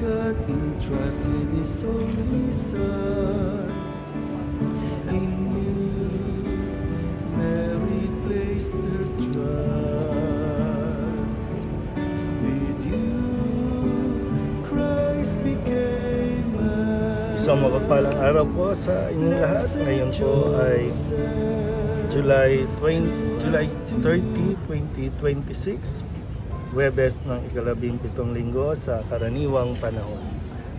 God entrusted His only Son. In you, Mary placed her trust. With you, Christ became man. Isang mapagpalang araw po sa inyong lahat. Ngayon po ay July 30, 2026, Huwebes ng ika-17 linggo sa karaniwang panahon.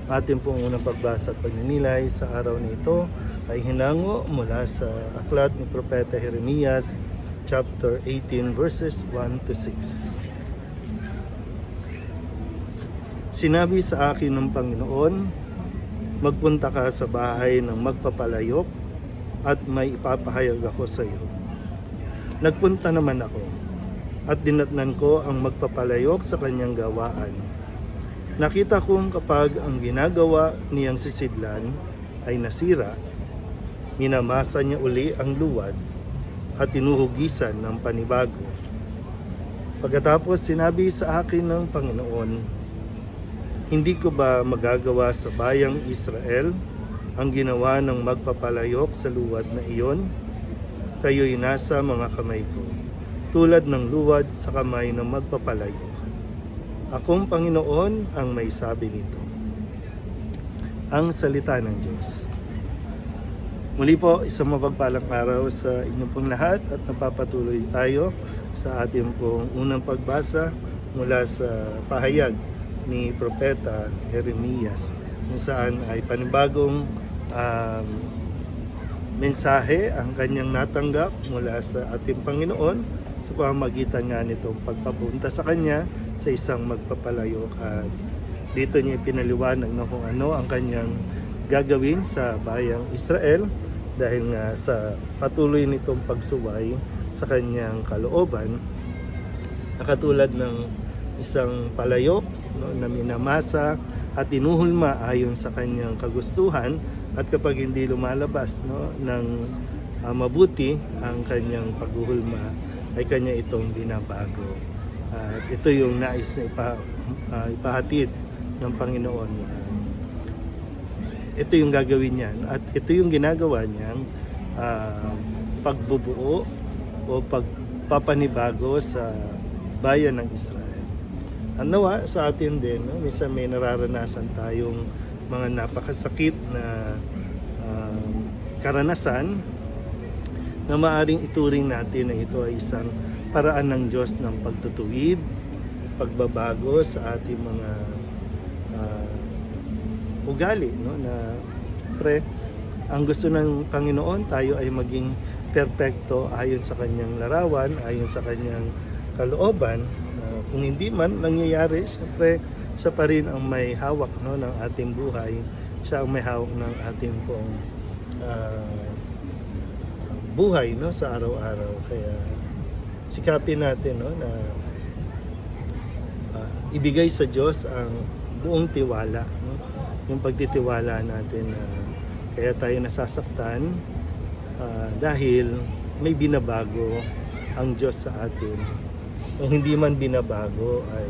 Ating pong unang pagbasa at pagninilay sa araw nito ay hinango mula sa aklat ni Propeta Jeremias, chapter 18, verses 1 to 6. Sinabi sa akin ng Panginoon, magpunta ka sa bahay ng magpapalayok at may ipapahayag ako sa iyo. Nagpunta naman ako at dinatnan ko ang magpapalayok sa kanyang gawaan. Nakita kong kapag ang ginagawa niyang sisidlan ay nasira, minamasa niya uli ang luwad at tinuhugisan ng panibago. Pagkatapos sinabi sa akin ng Panginoon, hindi ko ba magagawa sa bayang Israel ang ginawa ng magpapalayok sa luwad na iyon? Kayo'y nasa mga kamay ko, tulad ng luwad sa kamay ng magpapalayok. Akong Panginoon ang may sabi nito. Ang salita ng Diyos. Muli po, isang mapagpalang araw sa inyong pong lahat at napapatuloy tayo sa ating pong unang pagbasa mula sa pahayag ni Propeta Jeremias, kung saan ay panibagong mensahe ang kanyang natanggap mula sa ating Panginoon sa pamamagitan nga nitong pagpapunta sa kanya sa isang magpapalayok, at dito niya pinaliwanag na kung ano ang kanyang gagawin sa bayang Israel dahil nga sa patuloy nitong pagsuway sa kanyang kalooban na katulad ng isang palayok, no, na minamasa at inuhulma ayon sa kanyang kagustuhan, at kapag hindi lumalabas, no, ng mabuti ang kanyang paghuhulma ay kanya itong binabago. At ito yung nais na ipahatid ng Panginoon. Ito yung gagawin niya at ito yung ginagawa niyang pagbubuo o pagpapanibago sa bayan ng Israel. Ang nawa sa atin din, no? Minsan may nararanasan tayong mga napakasakit na karanasan na maaring ituring natin na ito ay isang paraan ng Diyos ng pagtutuwid, pagbabago sa ating mga ugali, no? Na pre, ang gusto ng Panginoon tayo ay maging perpekto ayon sa kanyang larawan, ayon sa kanyang kalooban. Kung hindi man nangyayari, siyempre siya pa rin ang may hawak, no, ng ating buhay. Siya ang may hawak ng ating pong buhay, no, sa araw-araw. Kaya sikapin natin, no, na ibigay sa Diyos ang buong tiwala, no? Yung pagtitiwala natin na kaya tayo nasasaktan dahil may binabago ang Diyos sa atin. Kung hindi man binabago ay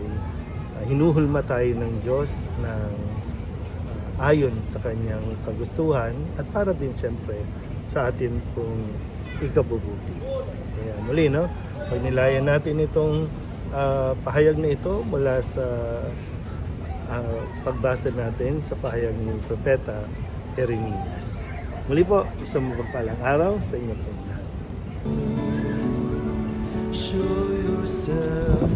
hinuhulma tayo ng Diyos ng ayon sa kanyang kagustuhan at para din siyempre sa atin pong ikabubuti. Kaya muli, no, pagnilayan natin itong pahayag na ito mula sa pagbasa natin sa pahayag ng Propeta Jeremias. Muli po, isang mapagpalang araw sa inyo po lahat. Show yourself